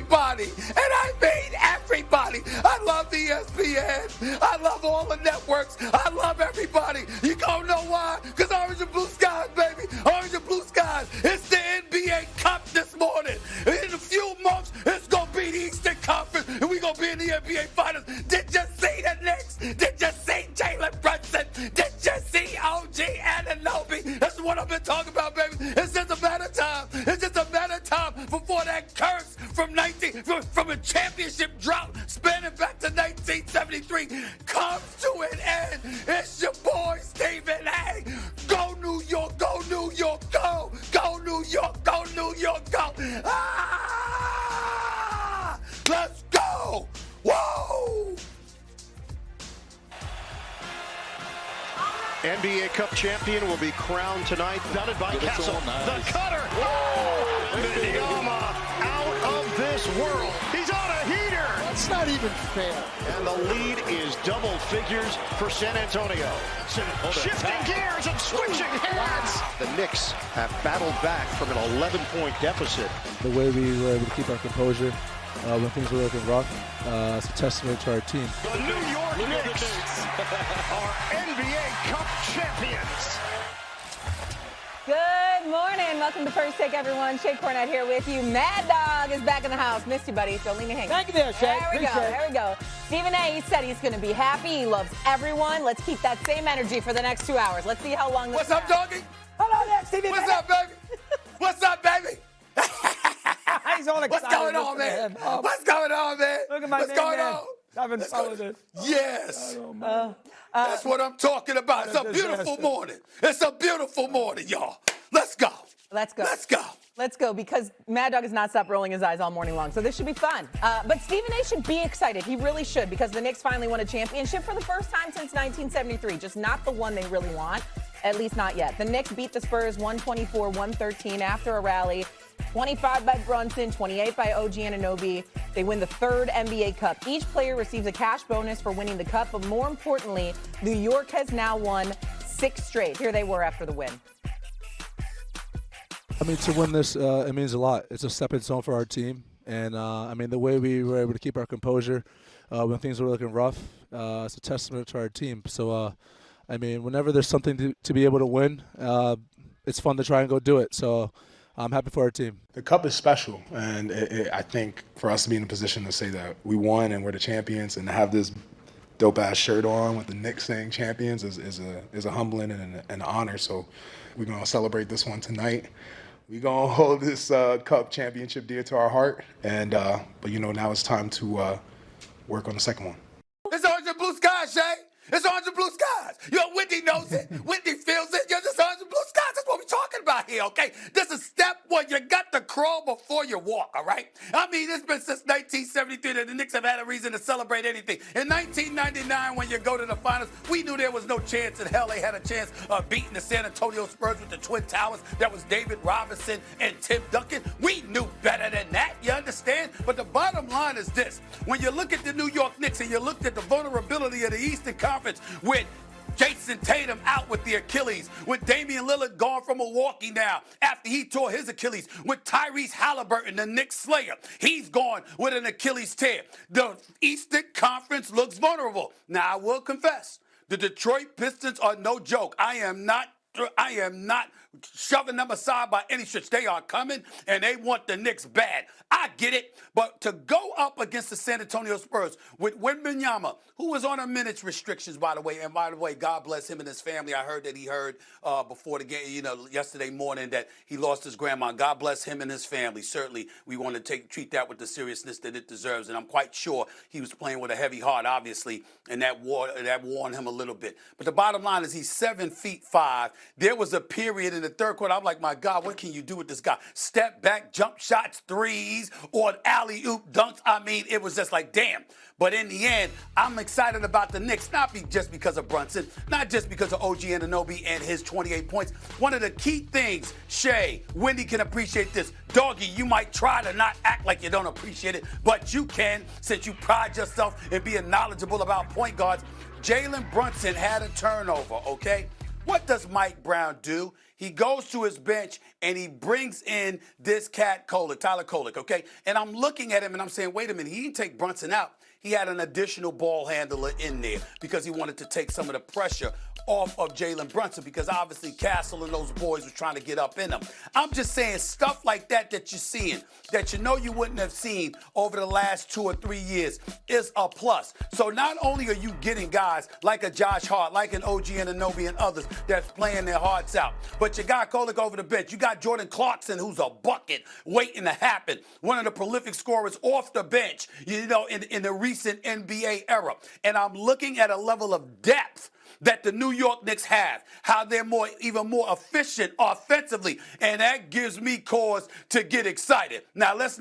everybody, and I mean everybody. I love ESPN. I love all the networks. I love everybody. You gonna know why? Because Orange and Blue Skies, baby. Orange and Blue Skies. It's the NBA Cup this morning. In a few months, it's gonna be the Eastern Conference, and we're gonna be in the NBA Finals. Did you see the Knicks? Did you see Jalen Brunson? Did you see OG Anunoby? That's what I've been talking about, baby. It's just a matter of time. It's just a matter of time before that curse from a championship drought spanning back to 1973 comes to an end. It's your boy Stephen A. Go New York, go New York, go! Go New York, go New York, go! Ah! Let's go! Whoa! NBA Cup champion will be crowned tonight. Done by Castle. Nice. The cutter. Oh! Wembanyama out of this world. He's on a heater. That's not even fair. And the lead is double figures for San Antonio. Shifting gears and switching hands. The Knicks have battled back from an 11-point deficit. The way we were able to keep our composure when things were looking rough, it's a testament to our team. The New York Knicks are NBA Cup champions. Good morning. Welcome to First Take, everyone. Shay Cornett here with you. Mad Dog is back in the house. Missed you, buddy. Don't leave me hanging. Thank you there, Shay. There we go. There we go. Stephen A. He said he's going to be happy. He loves everyone. Let's keep that same energy for the next 2 hours. Let's see how long this What's up, lasts. doggy? Hello there, Stevie. What's up, baby? What's up, baby? He's all excited. What's going on, man? What's going on, man? Look at my What's name, going man. on? Having fun with it. Yes. That's what I'm talking about. It's a beautiful morning. It's a beautiful morning, y'all. Let's go. Let's go. Let's go. Let's go, because Mad Dog has not stopped rolling his eyes all morning long, so this should be fun. But Stephen A. should be excited. He really should, because the Knicks finally won a championship for the first time since 1973. Just not the one they really want, at least not yet. The Knicks beat the Spurs 124-113 after a rally. 25 by Brunson, 28 by OG Anunoby. They win the third NBA Cup. Each player receives a cash bonus for winning the Cup, but more importantly, New York has now won 6 straight. Here they were after the win. I mean, to win this, it means a lot. It's a stepping stone for our team. And, I mean, the way we were able to keep our composure when things were looking rough, it's a testament to our team. So, I mean, whenever there's something to be able to win, it's fun to try and go do it. So I'm happy for our team. The Cup is special, and I think for us to be in a position to say that we won and we're the champions, and to have this dope-ass shirt on with the Knicks saying champions is a humbling and an honor. So we're going to celebrate this one tonight. We're going to hold this Cup championship dear to our heart, and but, you know, now it's time to work on the second one. It's Orange and Blue Skies, Shay. It's Orange and Blue Skies. Yo, Wendy knows it. Wendy feels it. Yo, this Orange and Blue Skies. That's what we're talking about here, okay? This is step one. You got to crawl before you walk, all right? I mean, it's been since 1973 that the Knicks have had a reason to celebrate anything. In 1999, when you go to the finals, we knew there was no chance in hell they had a chance of beating the San Antonio Spurs with the Twin Towers. That was David Robinson and Tim Duncan. We knew better than that, you understand? But the bottom line is this. When you look at the New York Knicks and you looked at the vulnerability of the Eastern Conference with Jason Tatum out with the Achilles, with Damian Lillard gone from Milwaukee now after he tore his Achilles, with Tyrese Halliburton, the Knicks slayer, he's gone with an Achilles tear. The Eastern Conference looks vulnerable. Now, I will confess, the Detroit Pistons are no joke. I am not shoving them aside by any stretch. They are coming, and they want the Knicks bad. I get it, but to go up against the San Antonio Spurs with Wembanyama, who was on a minutes restrictions, by the way, and by the way, God bless him and his family. I heard that he heard before the game, yesterday morning that he lost his grandma. God bless him and his family. Certainly, we want to treat that with the seriousness that it deserves, and I'm quite sure he was playing with a heavy heart, obviously, and that wore on him a little bit. But the bottom line is he's 7'5". There was a period in the third quarter, I'm like, my God, what can you do with this guy? Step back, jump shots, threes, or alley-oop dunks. I mean, it was just like, damn. But in the end, I'm excited about the Knicks, not just because of Brunson, not just because of OG Anunoby and his 28 points. One of the key things, Shay, Wendy can appreciate this. Doggy, you might try to not act like you don't appreciate it, but you can, since you pride yourself in being knowledgeable about point guards. Jalen Brunson had a turnover, okay? What does Mike Brown do? He goes to his bench and he brings in this cat Tyler Kolek, okay? And I'm looking at him and I'm saying, wait a minute, he didn't take Brunson out. He had an additional ball handler in there because he wanted to take some of the pressure off of Jalen Brunson because obviously Castle and those boys were trying to get up in him. I'm just saying stuff like that you're seeing, that you know you wouldn't have seen over the last 2 or 3 years is a plus. So not only are you getting guys like a Josh Hart, like an OG Anunoby and others that's playing their hearts out, but you got Kolek over the bench. You got Jordan Clarkson, who's a bucket waiting to happen. One of the prolific scorers off the bench, you know, in the recent NBA era. And I'm looking at a level of depth that the New York Knicks have, how they're even more efficient offensively, and that gives me cause to get excited. Now let's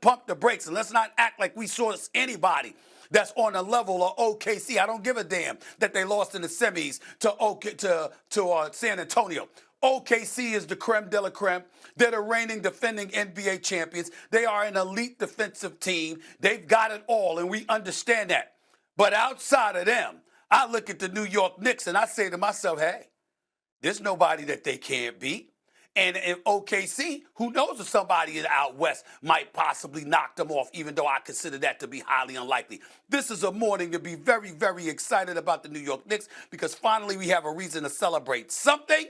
pump the brakes and let's not act like we saw anybody that's on the level of OKC. I don't give a damn that they lost in the semis to San Antonio. OKC is the creme de la creme. They're the reigning defending NBA champions. They are an elite defensive team. They've got it all, and we understand that. But outside of them, I look at the New York Knicks and I say to myself, hey, there's nobody that they can't beat. And in OKC, who knows if somebody out west might possibly knock them off, even though I consider that to be highly unlikely. This is a morning to be very, very excited about the New York Knicks because finally we have a reason to celebrate something.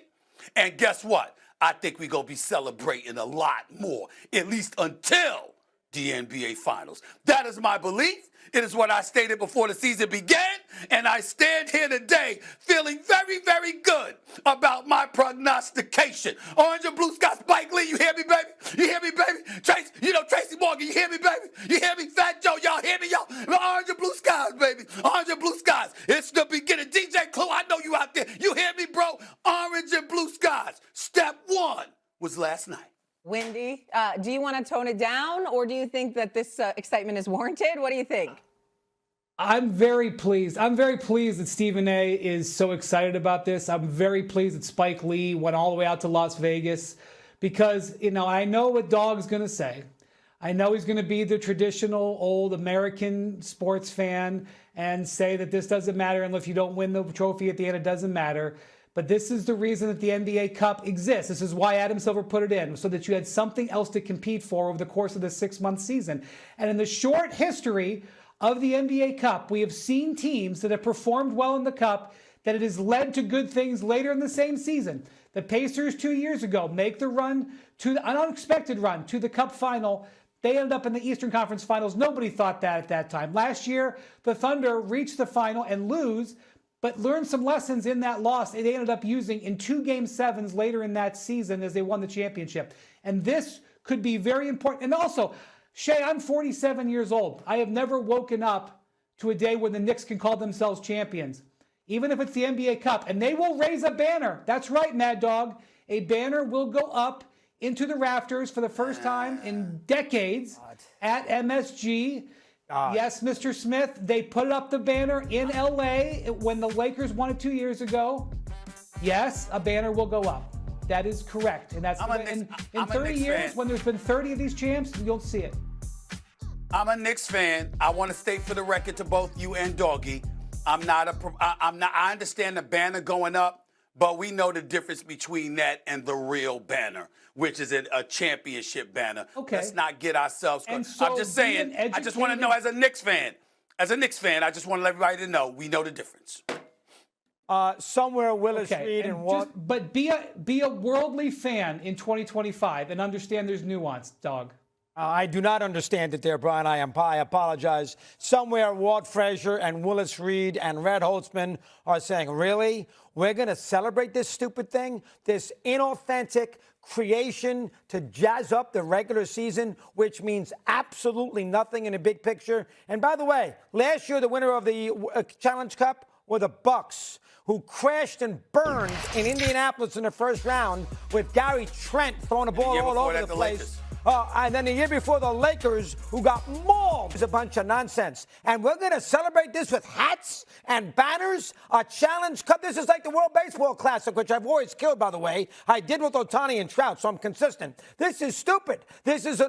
And guess what? I think we're going to be celebrating a lot more, at least until the NBA Finals. That is my belief. It is what I stated before the season began, and I stand here today feeling very, very good about my prognostication. Orange and blue sky, Spike Lee, you hear me, baby? You hear me, baby? Tracy Morgan, you hear me, baby? You hear me, Fat Joe? Y'all hear me, y'all? Orange and blue skies, baby. Orange and blue skies. It's the beginning. DJ Clue, I know you out there. You hear me, bro? Orange and blue skies. Step one was last night. Wendy, do you want to tone it down, or do you think that this excitement is warranted? What do you think? I'm very pleased. I'm very pleased that Stephen A. is so excited about this. I'm very pleased that Spike Lee went all the way out to Las Vegas because, you know, I know what Dog's going to say. I know he's going to be the traditional old American sports fan and say that this doesn't matter, and if you don't win the trophy at the end, it doesn't matter. But this is the reason that the NBA Cup exists. This is why Adam Silver put it in, so that you had something else to compete for over the course of the 6-month season. And in the short history of the NBA Cup, we have seen teams that have performed well in the Cup, that it has led to good things later in the same season. The Pacers 2 years ago make the run to an unexpected run to the Cup final. They ended up in the Eastern Conference Finals. Nobody thought that at that time. Last year, the Thunder reached the final and lose, but learned some lessons in that loss they ended up using in 2 Game 7s later in that season as they won the championship. And this could be very important. And also, Shay, I'm 47 years old. I have never woken up to a day when the Knicks can call themselves champions, even if it's the NBA Cup. And they will raise a banner. That's right, Mad Dog. A banner will go up into the rafters for the first time in decades at MSG. Yes, Mr. Smith, they put up the banner in L.A. when the Lakers won it 2 years ago. Yes, a banner will go up. That is correct. And that's in 30 years, fan. When there's been 30 of these champs, you'll see it. I'm a Knicks fan. I want to state for the record to both you and Doggy, I understand the banner going up, but we know the difference between that and the real banner, which is a championship banner. Okay. Let's not get ourselves caught. So I'm just saying, I just want to know as a Knicks fan, I just want everybody to know we know the difference. Somewhere Willis Reed and what? But be a worldly fan in 2025 and understand there's nuance, Dog. I do not understand it there, Brian. I apologize. Somewhere Walt Frazier and Willis Reed and Red Holtzman are saying, really? We're going to celebrate this stupid thing? This inauthentic creation to jazz up the regular season, which means absolutely nothing in the big picture. And by the way, last year the winner of the Challenge Cup were the Bucks, who crashed and burned in Indianapolis in the first round with Gary Trent throwing the ball all over the place. And then the year before, the Lakers, who got mauled. It's a bunch of nonsense. And we're going to celebrate this with hats and banners, a Challenge Cup. This is like the World Baseball Classic, which I've always killed, by the way. I did with Ohtani and Trout, so I'm consistent. This is stupid. This is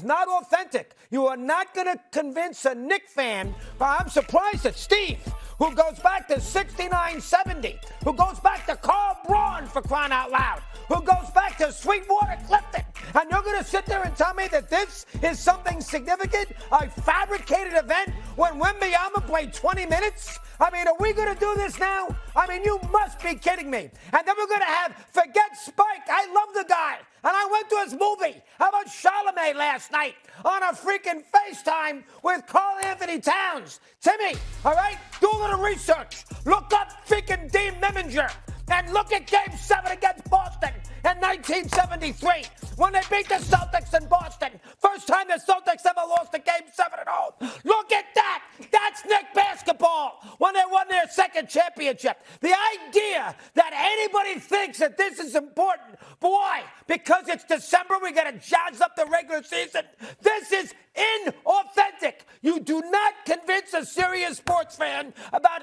not authentic. You are not going to convince a Knicks fan. I'm surprised that Steve, who goes back to 69-70, who goes back to Carl Braun, for crying out loud, who goes back to Sweetwater Clifton. And you're going to sit there and tell me that this is something significant, a fabricated event, when Wembanyama played 20 minutes? I mean, are we going to do this now? I mean, you must be kidding me. And then we're going to have, forget Spike, I love the guy. And I went to his movie. How about Charlemagne last night on a freaking FaceTime with Karl Anthony Towns? Timmy, all right, do a little research. Look up freaking Dean Miminger and look at Game 7 against Boston in 1973 when they beat the Celtics in Boston. First time the Celtics ever lost a Game 7 at home. Look at that. That's Knicks basketball when they won their second championship. The idea that anybody thinks that this is important, boy, because it's December, we got to jazz up the regular season. This is inauthentic. You do not convince a serious sports fan about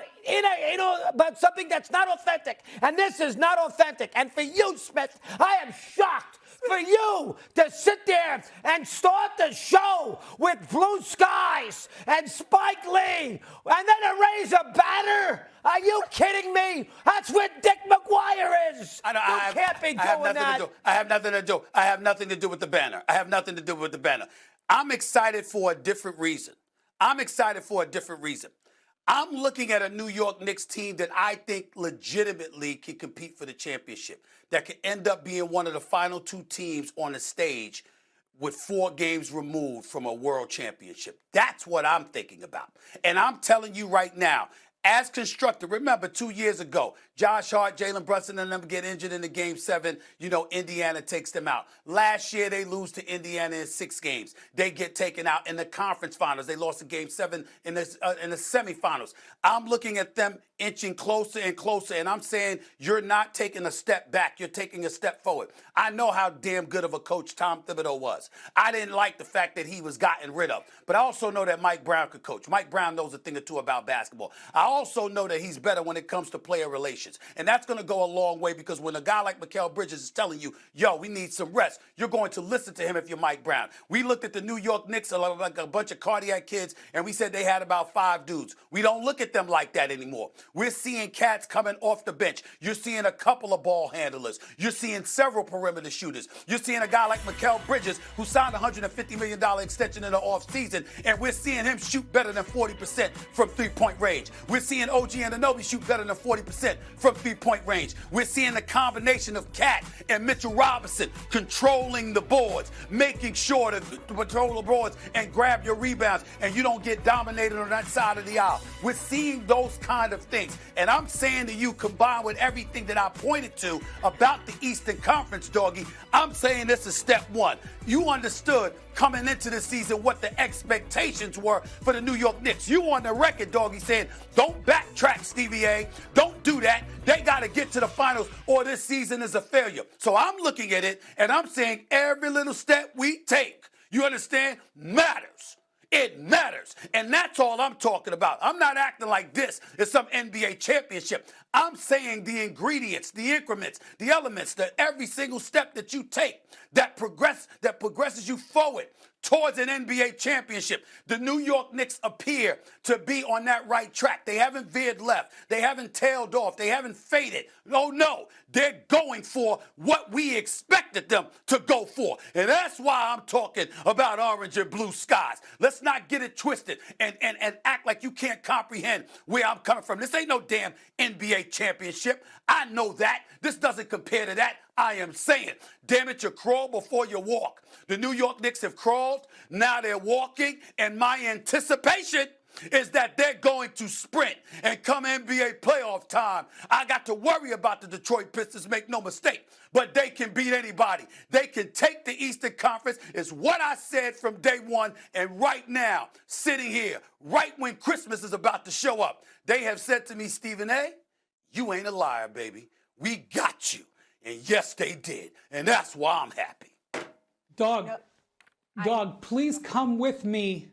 about something that's not authentic. And this is not authentic. And for you, Smith, I am shocked for you to sit there and start the show with Blue Skies and Spike Lee and then erase a banner. Are you kidding me? That's where Dick McGuire is. You can't be doing that. I have nothing to do. I have nothing to do with the banner. I have nothing to do with the banner. I'm excited for a different reason. I'm looking at a New York Knicks team that I think legitimately can compete for the championship, that could end up being one of the final two teams on the stage with 4 games removed from a world championship. That's what I'm thinking about. And I'm telling you right now, as constructed, remember 2 years ago, Josh Hart, Jalen Brunson, and them get injured in the Game 7. Indiana takes them out. Last year, they lose to Indiana in 6 games. They get taken out in the conference finals. They lost to Game 7 in the semifinals. I'm looking at them inching closer and closer, and I'm saying you're not taking a step back. You're taking a step forward. I know how damn good of a coach Tom Thibodeau was. I didn't like the fact that he was gotten rid of, but I also know that Mike Brown could coach. Mike Brown knows a thing or two about basketball. I also know that he's better when it comes to player relations. And that's going to go a long way, because when a guy like Mikal Bridges is telling you, yo, we need some rest, you're going to listen to him if you're Mike Brown. We looked at the New York Knicks like a bunch of cardiac kids, and we said they had about 5 dudes. We don't look at them like that anymore. We're seeing cats coming off the bench. You're seeing a couple of ball handlers. You're seeing several perimeter shooters. You're seeing a guy like Mikal Bridges, who signed a $150 million extension in the offseason, and we're seeing him shoot better than 40% from three-point range. We're seeing OG Anunoby shoot better than 40% from three-point range. We're seeing the combination of Cat and Mitchell Robinson controlling the boards, making sure to control the boards and grab your rebounds, and you don't get dominated on that side of the aisle. We're seeing those kind of things. And I'm saying to you, combined with everything that I pointed to about the Eastern Conference, doggy, I'm saying this is step one. You understood coming into the season what the expectations were for the New York Knicks. You on the record, doggy, saying, don't backtrack, Stevie A. Don't do that. They got to get to the finals or this season is a failure. So I'm looking at it and I'm saying every little step we take, you understand, matters. It matters. And that's all I'm talking about. I'm not acting like this is some NBA championship. I'm saying the ingredients, the increments, the elements, that every single step that you take that progresses you forward towards an NBA championship. The New York Knicks appear to be on that right track. They haven't veered left. They haven't tailed off. They haven't faded. No. They're going for what we expected them to go for. And that's why I'm talking about orange and blue skies. Let's not get it twisted and act like you can't comprehend where I'm coming from. This ain't no damn NBA championship. I know that. This doesn't compare to that. I am saying, damn it, you crawl before you walk. The New York Knicks have crawled. Now they're walking. And my anticipation is that they're going to sprint. And come NBA playoff time, I got to worry about the Detroit Pistons, make no mistake. But they can beat anybody. They can take the Eastern Conference. It's what I said from day one. And right now, sitting here, right when Christmas is about to show up, they have said to me, Stephen A., you ain't a liar, baby. We got you. And yes, they did. And that's why I'm happy. Dog, please come with me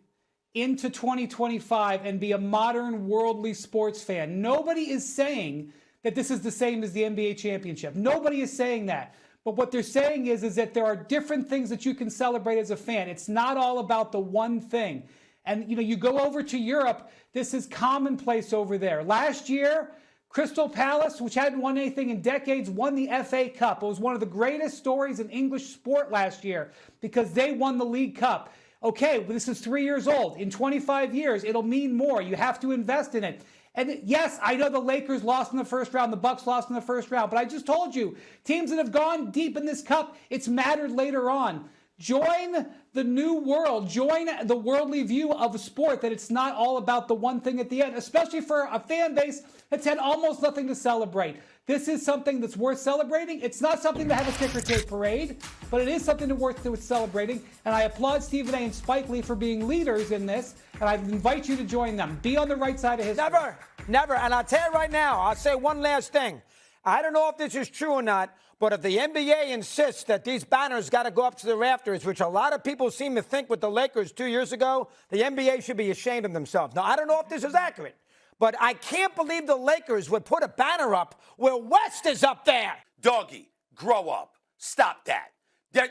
into 2025 and be a modern worldly sports fan. Nobody is saying that this is the same as the NBA championship. Nobody is saying that. But what they're saying is that there are different things that you can celebrate as a fan. It's not all about the one thing. And, you go over to Europe, this is commonplace over there. Last year, Crystal Palace, which hadn't won anything in decades, won the FA Cup. It was one of the greatest stories in English sport last year because they won the League Cup. Okay, well, this is 3 years old. In 25 years, it'll mean more. You have to invest in it. And yes, I know the Lakers lost in the first round, the Bucks lost in the first round, but I just told you, teams that have gone deep in this cup, it's mattered later on. Join the new world. Join the worldly view of a sport that it's not all about the one thing at the end, especially for a fan base that's had almost nothing to celebrate. This is something that's worth celebrating. It's not something to have a ticker tape parade, but it is something worth celebrating. And I applaud Stephen A. and Spike Lee for being leaders in this, and I invite you to join them. Be on the right side of history. Never. And I'll tell you right now, I'll say one last thing. I don't know if this is true or not, but if the NBA insists that these banners got to go up to the rafters, which a lot of people seem to think with the Lakers 2 years ago, the NBA should be ashamed of themselves. Now, I don't know if this is accurate, but I can't believe the Lakers would put a banner up where West is up there. Doggy, grow up. Stop that.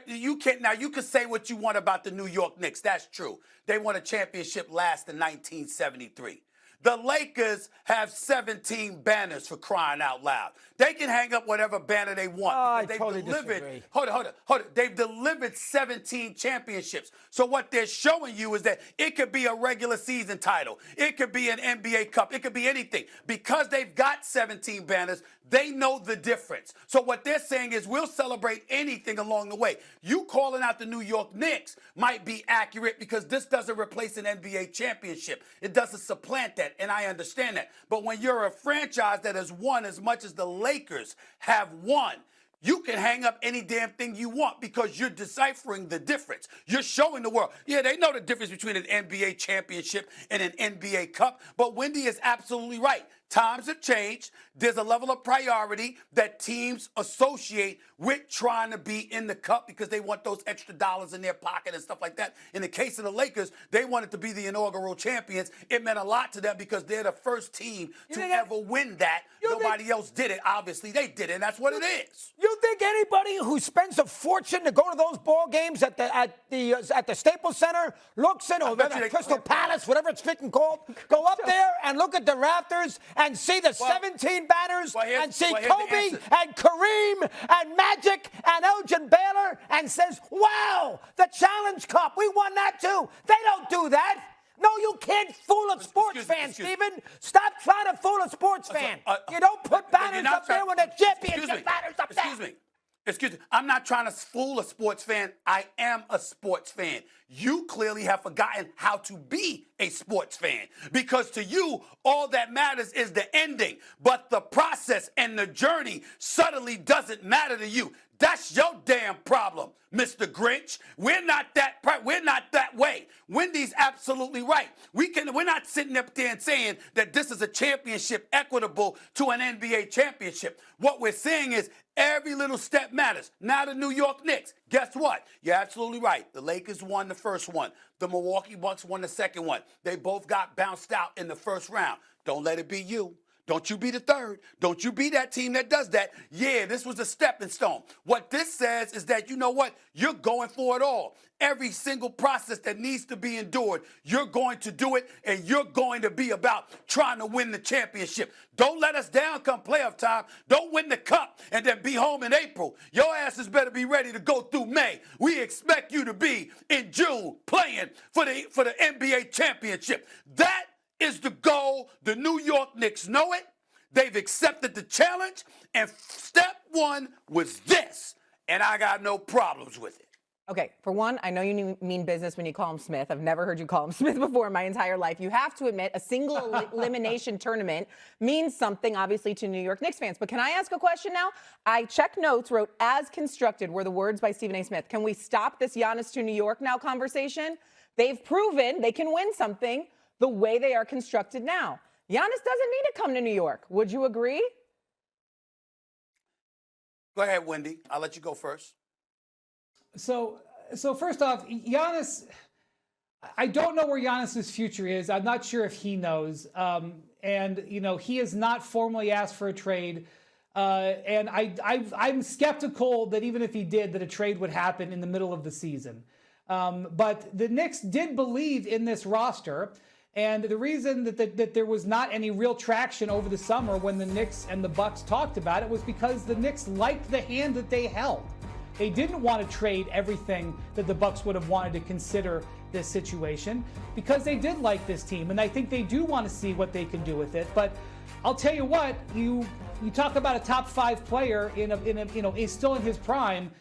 You can say what you want about the New York Knicks. That's true. They won a championship last in 1973. The Lakers have 17 banners, for crying out loud. They can hang up whatever banner they want. I they've totally delivered, disagree. Hold it. They've delivered 17 championships. So what they're showing you is that it could be a regular season title. It could be an NBA Cup. It could be anything. Because they've got 17 banners, they know the difference. So what they're saying is we'll celebrate anything along the way. You calling out the New York Knicks might be accurate because this doesn't replace an NBA championship. It doesn't supplant that, and I understand that. But when you're a franchise that has won as much as the Lakers have won, you can hang up any damn thing you want because you're deciphering the difference. You're showing the world. Yeah, they know the difference between an NBA championship and an NBA Cup, but Wendy is absolutely right. Times have changed. There's a level of priority that teams associate with trying to be in the cup because they want those extra dollars in their pocket and stuff like that. In the case of the Lakers, they wanted to be the inaugural champions. It meant a lot to them because they're the first team to ever win that. Nobody else did it. Obviously, they did it, and that's what it is. You think anybody who spends a fortune to go to those ball games at the Staples Center looks in, or the Crystal Palace, whatever it's fitting called, go up there and look at the rafters and see the 17 banners and see Kobe and Kareem and Magic and Elgin Baylor and says, wow, the Challenge Cup, we won that too. They don't do that. No, you can't fool a sports fan, Stephen. Stop trying to fool a sports fan. You don't put banners up there when the championship banners up there. Excuse me. I'm not trying to fool a sports fan. I am a sports fan. You clearly have forgotten how to be a sports fan because to you, all that matters is the ending. But the process and the journey suddenly doesn't matter to you. That's your damn problem, Mr. Grinch. We're not that way. Wendy's absolutely right. We're not sitting up there and saying that this is a championship equitable to an NBA championship. What we're saying is every little step matters. Now the New York Knicks, guess what? You're absolutely right. The Lakers won the first one. The Milwaukee Bucks won the second one. They both got bounced out in the first round. Don't let it be you. Don't you be the third. Don't you be that team that does that. Yeah, this was a stepping stone. What this says is that, you know what? You're going for it all. Every single process that needs to be endured, you're going to do it, and you're going to be about trying to win the championship. Don't let us down come playoff time. Don't win the cup and then be home in April. Your asses better be ready to go through May. We expect you to be in June playing for the NBA championship. That is the goal. The New York Knicks know it. They've accepted the challenge, and step one was this, and I got no problems with it. Okay, for one, I know you mean business when you call him Smith. I've never heard you call him Smith before in my entire life. You have to admit a single elimination tournament means something, obviously, to New York Knicks fans. But can I ask a question now? I checked notes, wrote, as constructed were the words by Stephen A. Smith. Can we stop this Giannis to New York now conversation? They've proven they can win something the way they are constructed now. Giannis doesn't need to come to New York. Would you agree? Go ahead, Wendy. I'll let you go first. So first off, Giannis, I don't know where Giannis's future is. I'm not sure if he knows. And, you know, he has not formally asked for a trade. And I'm skeptical that even if he did, that a trade would happen in the middle of the season. But the Knicks did believe in this roster. And the reason that there was not any real traction over the summer when the Knicks and the Bucks talked about it was because the Knicks liked the hand that they held. They didn't want to trade everything that the Bucks would have wanted to consider this situation because they did like this team, and I think they do want to see what they can do with it. But I'll tell you what, you talk about a top 5 player is still in his prime.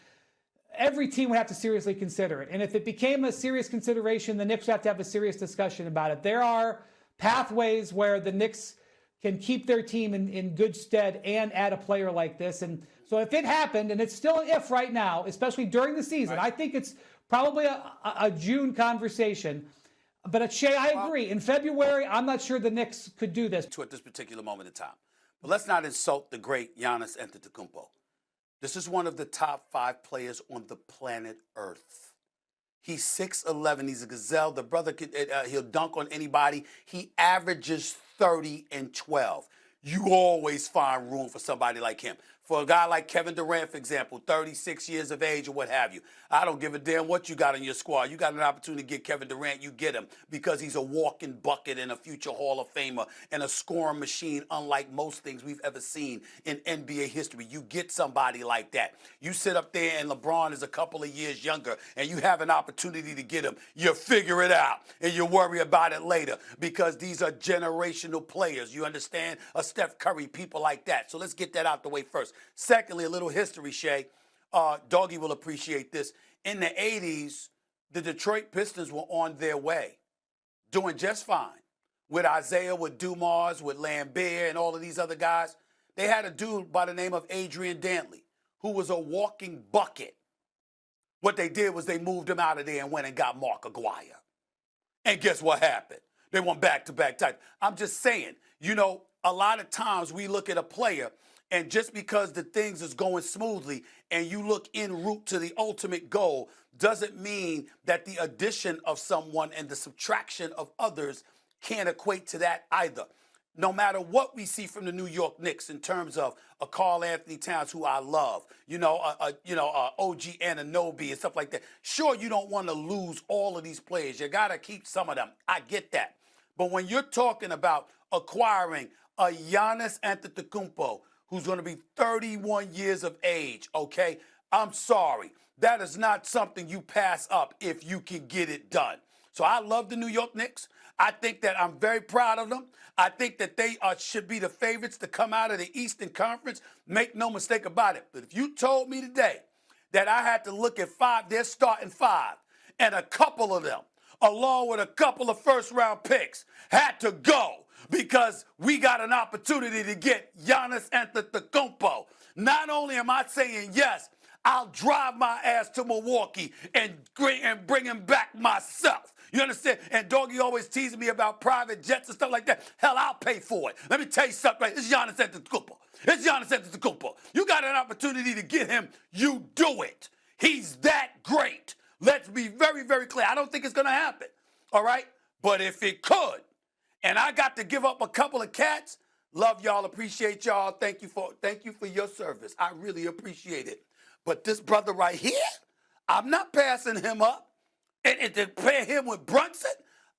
Every team would have to seriously consider it. And if it became a serious consideration, the Knicks would have to have a serious discussion about it. There are pathways where the Knicks can keep their team in good stead and add a player like this. And so if it happened, and it's still an if right now, especially during the season, I think it's probably a June conversation. But Shea, I agree. In February, I'm not sure the Knicks could do this. At this particular moment in time. But let's not insult the great Giannis Antetokounmpo. This is one of the top 5 players on the planet Earth. He's 6'11". He's a gazelle. The brother, he'll dunk on anybody. He averages 30 and 12. You always find room for somebody like him. For a guy like Kevin Durant, for example, 36 years of age or what have you, I don't give a damn what you got in your squad. You got an opportunity to get Kevin Durant, you get him because he's a walking bucket and a future Hall of Famer and a scoring machine unlike most things we've ever seen in NBA history. You get somebody like that. You sit up there and LeBron is a couple of years younger and you have an opportunity to get him. You figure it out and you worry about it later because these are generational players. You understand? A Steph Curry, people like that. So let's get that out the way first. Secondly, a little history, Shay. Doggy will appreciate this. In the 80s, the Detroit Pistons were on their way, doing just fine. With Isaiah, with Dumas, with Lambert, and all of these other guys. They had a dude by the name of Adrian Dantley, who was a walking bucket. What they did was they moved him out of there and went and got Mark Aguirre. And guess what happened? They won back-to-back titles. I'm just saying, a lot of times we look at a player and just because the things is going smoothly and you look en route to the ultimate goal doesn't mean that the addition of someone and the subtraction of others can't equate to that either. No matter what we see from the New York Knicks in terms of a Karl Anthony Towns, who I love, OG Anunoby and stuff like that. Sure, you don't want to lose all of these players. You got to keep some of them. I get that. But when you're talking about acquiring a Giannis Antetokounmpo, who's going to be 31 years of age, okay? I'm sorry. That is not something you pass up if you can get it done. So I love the New York Knicks. I think that I'm very proud of them. I think that they should be the favorites to come out of the Eastern Conference. Make no mistake about it. But if you told me today that I had to look at their starting 5, and a couple of them, along with a couple of first-round picks, had to go, because we got an opportunity to get Giannis Antetokounmpo. Not only am I saying yes, I'll drive my ass to Milwaukee and bring him back myself. You understand? And Doggy always teasing me about private jets and stuff like that. Hell, I'll pay for it. Let me tell you something. Right? It's Giannis Antetokounmpo. It's Giannis Antetokounmpo. You got an opportunity to get him. You do it. He's that great. Let's be very, very clear. I don't think it's going to happen. All right? But if it could, and I got to give up a couple of cats, love y'all, appreciate y'all. Thank you for your service. I really appreciate it. But this brother right here, I'm not passing him up. And to pair him with Brunson,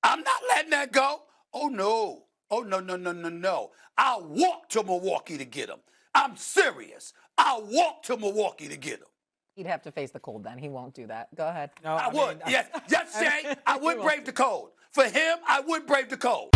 I'm not letting that go. Oh, no. Oh, no. I'll walk to Milwaukee to get him. I'm serious. I'll walk to Milwaukee to get him. He'd have to face the cold then. He won't do that. Go ahead. No, I would. Yes, Shay, I would brave the cold. For him, I would brave the cold.